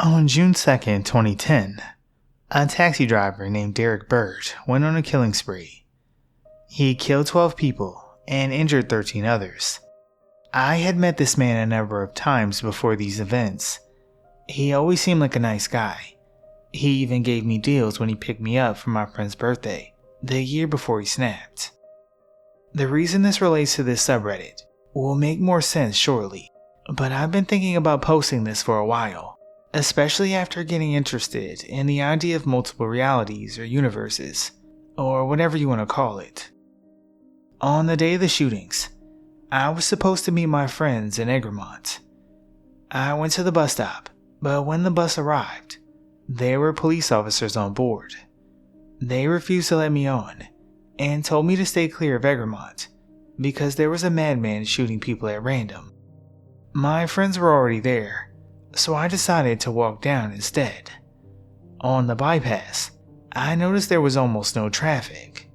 On June 2nd, 2010, a taxi driver named Derek Bird went on a killing spree. He killed 12 people and injured 13 others. I had met this man a number of times before these events. He always seemed like a nice guy. He even gave me deals when he picked me up for my friend's birthday, the year before he snapped. The reason this relates to this subreddit will make more sense shortly, but I've been thinking about posting this for a while, especially after getting interested in the idea of multiple realities or universes, or whatever you want to call it. On the day of the shootings, I was supposed to meet my friends in Egremont. I went to the bus stop, but when the bus arrived, there were police officers on board. They refused to let me on and told me to stay clear of Egremont because there was a madman shooting people at random. My friends were already there, so I decided to walk down instead. On the bypass, I noticed there was almost no traffic.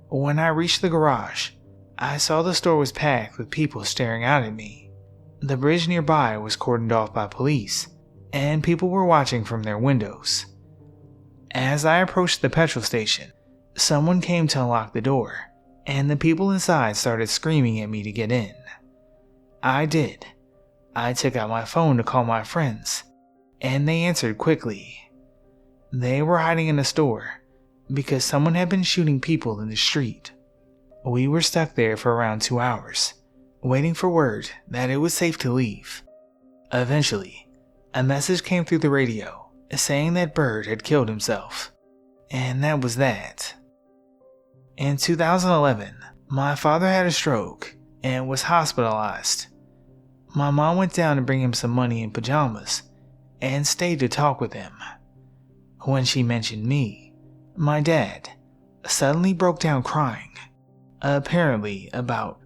When I reached the garage, I saw the store was packed with people staring out at me. The bridge nearby was cordoned off by police, and people were watching from their windows. As I approached the petrol station, someone came to unlock the door, and the people inside started screaming at me to get in. I did. I took out my phone to call my friends, and they answered quickly. They were hiding in a store because someone had been shooting people in the street. We were stuck there for around 2 hours, waiting for word that it was safe to leave. Eventually, a message came through the radio saying that Bird had killed himself, and that was that. In 2011, my father had a stroke and was hospitalized. My mom went down to bring him some money in pajamas and stayed to talk with him. When she mentioned me, my dad suddenly broke down crying, apparently about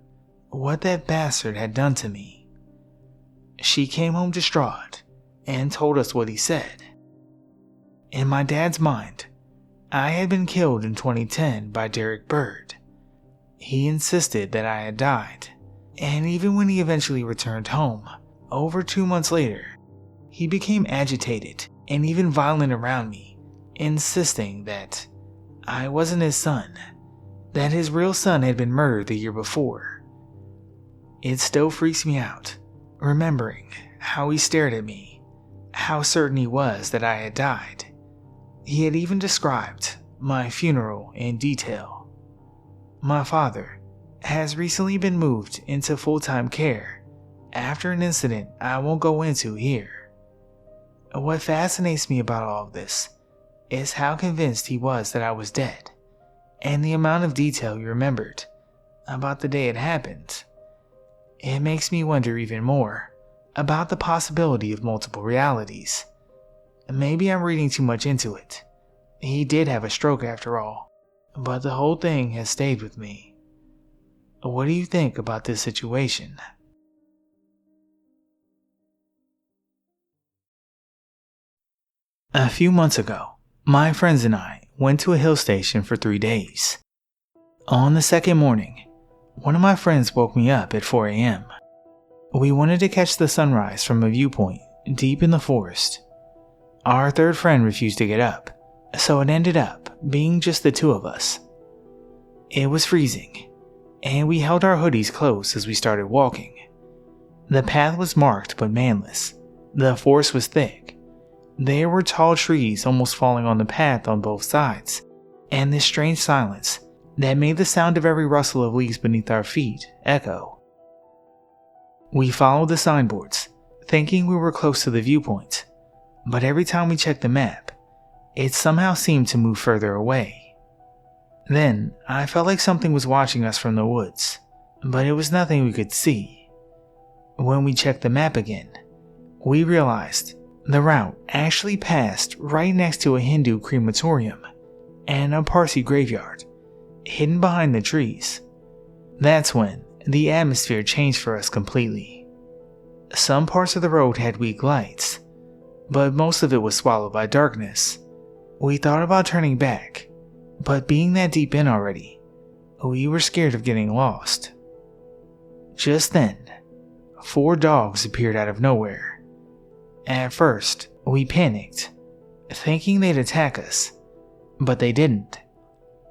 what that bastard had done to me. She came home distraught and told us what he said. In my dad's mind, I had been killed in 2010 by Derek Bird. He insisted that I had died. And even when he eventually returned home, over 2 months later, he became agitated and even violent around me, insisting that I wasn't his son, that his real son had been murdered the year before. It still freaks me out, remembering how he stared at me, how certain he was that I had died. He had even described my funeral in detail. My father has recently been moved into full-time care after an incident I won't go into here. What fascinates me about all of this is how convinced he was that I was dead, and the amount of detail he remembered about the day it happened. It makes me wonder even more about the possibility of multiple realities. Maybe I'm reading too much into it. He did have a stroke after all, but the whole thing has stayed with me. What do you think about this situation? A few months ago, my friends and I went to a hill station for 3 days. On the second morning, one of my friends woke me up at 4 a.m. We wanted to catch the sunrise from a viewpoint deep in the forest. Our third friend refused to get up, so it ended up being just the two of us. It was freezing, and we held our hoodies close as we started walking. The path was marked but manless. The forest was thick. There were tall trees almost falling on the path on both sides, and this strange silence that made the sound of every rustle of leaves beneath our feet echo. We followed the signboards, thinking we were close to the viewpoint, but every time we checked the map, it somehow seemed to move further away. Then, I felt like something was watching us from the woods, but it was nothing we could see. When we checked the map again, we realized the route actually passed right next to a Hindu crematorium and a Parsi graveyard, hidden behind the trees. That's when the atmosphere changed for us completely. Some parts of the road had weak lights, but most of it was swallowed by darkness. We thought about turning back, but being that deep in already, we were scared of getting lost. Just then, 4 dogs appeared out of nowhere. At first, We panicked, thinking they'd attack us, but they didn't.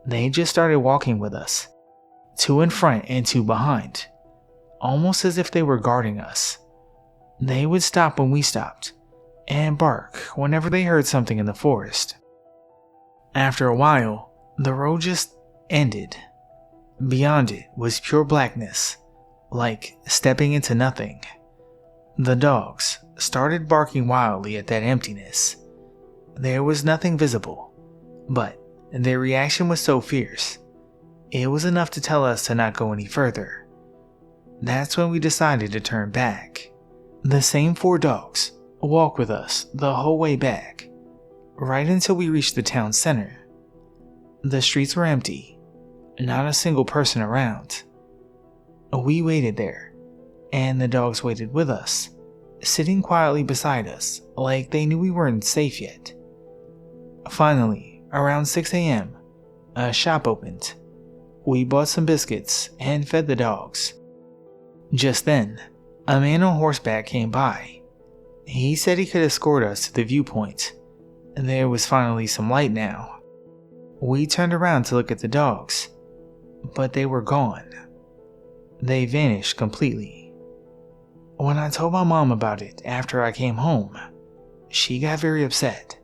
They just started walking with us, two in front and two behind, almost as if they were guarding us. They would stop when we stopped, and bark whenever they heard something in the forest. After a while, the road just ended. Beyond it was pure blackness, like stepping into nothing. The dogs started barking wildly at that emptiness. There was nothing visible, but their reaction was so fierce, it was enough to tell us to not go any further. That's when we decided to turn back. The same 4 dogs walked with us the whole way back, right until we reached the town center. The streets were empty, not a single person around. We waited there, and the dogs waited with us, sitting quietly beside us like they knew we weren't safe yet. Finally, around 6 a.m., a shop opened. We bought some biscuits and fed the dogs. Just then, a man on horseback came by. He said he could escort us to the viewpoint. There was finally some light now. We turned around to look at the dogs, but they were gone. They vanished completely. When I told my mom about it after I came home, she got very upset.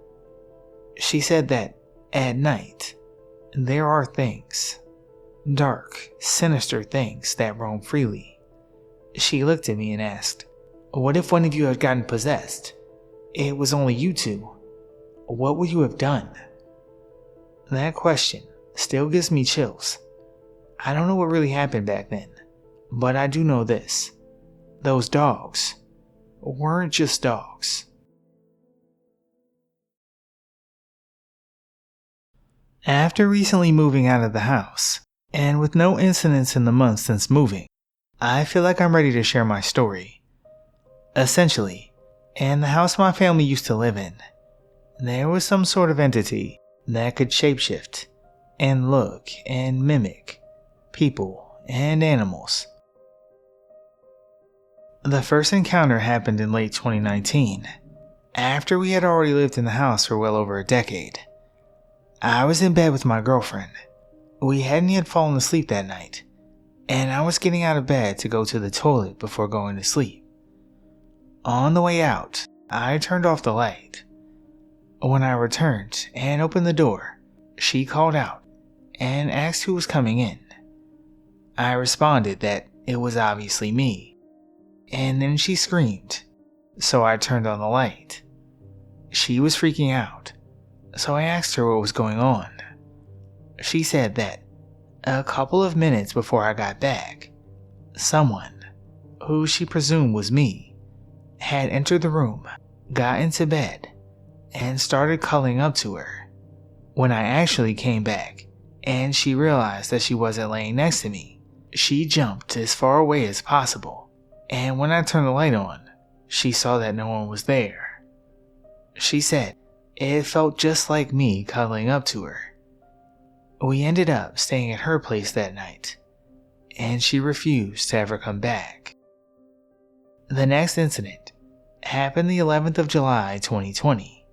She said that at night, there are things, dark, sinister things that roam freely. She looked at me and asked, "What if one of you had gotten possessed? It was only you two. What would you have done?" That question still gives me chills. I don't know what really happened back then, but I do know this. Those dogs weren't just dogs. After recently moving out of the house, and with no incidents in the months since moving, I feel like I'm ready to share my story. Essentially, in the house my family used to live in, there was some sort of entity that could shapeshift and look and mimic people and animals. The first encounter happened in late 2019, after we had already lived in the house for well over a decade. I was in bed with my girlfriend. We hadn't yet fallen asleep that night, and I was getting out of bed to go to the toilet before going to sleep. On the way out, I turned off the light. When I returned and opened the door, she called out and asked who was coming in. I responded that it was obviously me, and then she screamed, so I turned on the light. She was freaking out, so I asked her what was going on. She said that a couple of minutes before I got back, someone, who she presumed was me, had entered the room, got into bed, and started cuddling up to her. When I actually came back, and she realized that she wasn't laying next to me, she jumped as far away as possible, and when I turned the light on, she saw that no one was there. She said it felt just like me cuddling up to her. We ended up staying at her place that night, and she refused to ever come back. The next incident happened the 11th of July 2020.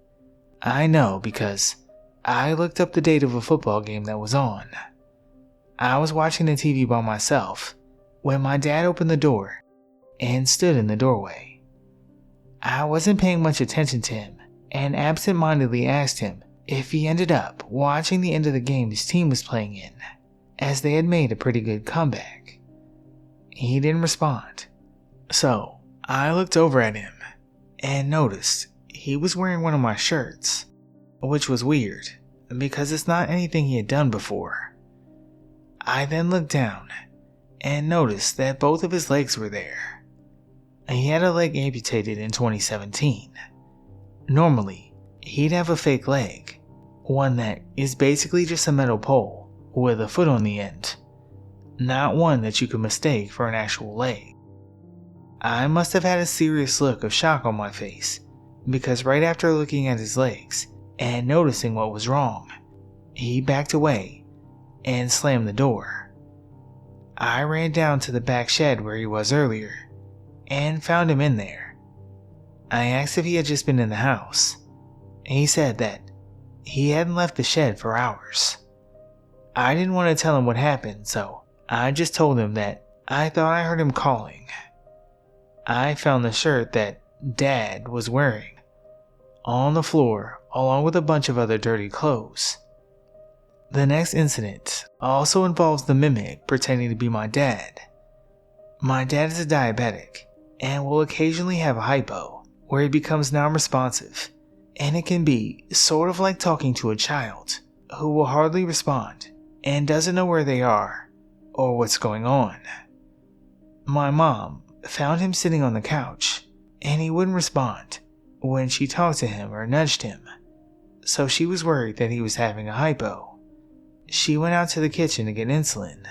I know because I looked up the date of a football game that was on. I was watching the TV by myself when my dad opened the door and stood in the doorway. I wasn't paying much attention to him and absent-mindedly asked him if he ended up watching the end of the game his team was playing in, as they had made a pretty good comeback. He didn't respond, so I looked over at him and noticed he was wearing one of my shirts, which was weird because it's not anything he had done before. I then looked down and noticed that both of his legs were there. He had a leg amputated in 2017. Normally, he'd have a fake leg, one that is basically just a metal pole with a foot on the end, not one that you could mistake for an actual leg. I must have had a serious look of shock on my face, because right after looking at his legs and noticing what was wrong, he backed away and slammed the door. I ran down to the back shed where he was earlier and found him in there. I asked if he had just been in the house. He said that he hadn't left the shed for hours. I didn't want to tell him what happened, so I just told him that I thought I heard him calling. I found the shirt that Dad was wearing on the floor, along with a bunch of other dirty clothes. The next incident also involves the mimic pretending to be my dad. My dad is a diabetic and will occasionally have a hypo where he becomes non-responsive, and it can be sort of like talking to a child who will hardly respond and doesn't know where they are or what's going on. My mom found him sitting on the couch and he wouldn't respond when she talked to him or nudged him, so she was worried that he was having a hypo. She went out to the kitchen to get insulin,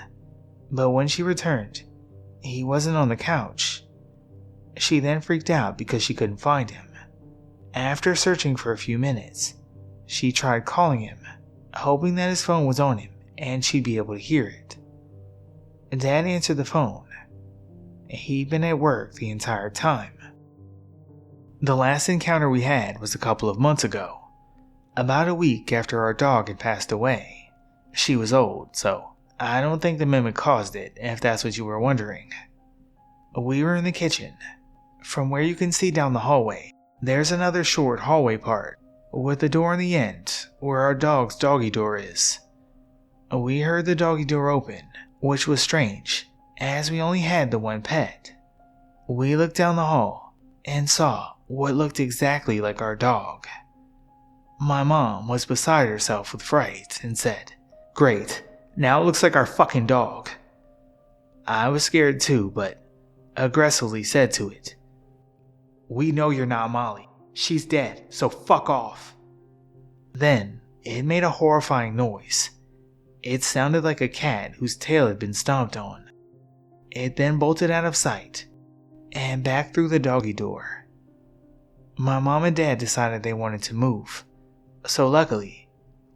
but when she returned, he wasn't on the couch. She then freaked out because she couldn't find him. After searching for a few minutes, she tried calling him, hoping that his phone was on him and she'd be able to hear it. Dad answered the phone. He'd been at work the entire time. The last encounter we had was a couple of months ago, about a week after our dog had passed away. She was old, so I don't think the mimic caused it, if that's what you were wondering. We were in the kitchen. From where you can see down the hallway, there's another short hallway part, with a door on the end where our dog's doggy door is. We heard the doggy door open, which was strange, as we only had the one pet. We looked down the hall and saw what looked exactly like our dog. My mom was beside herself with fright and said, "Great, now it looks like our fucking dog." I was scared too, but aggressively said to it, "We know you're not Molly. She's dead, so fuck off." Then it made a horrifying noise. It sounded like a cat whose tail had been stomped on. It then bolted out of sight and back through the doggy door. My mom and dad decided they wanted to move, so luckily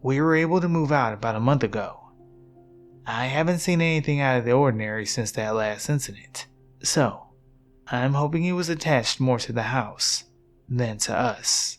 we were able to move out about a month ago. I haven't seen anything out of the ordinary since that last incident, so I'm hoping it was attached more to the house than to us.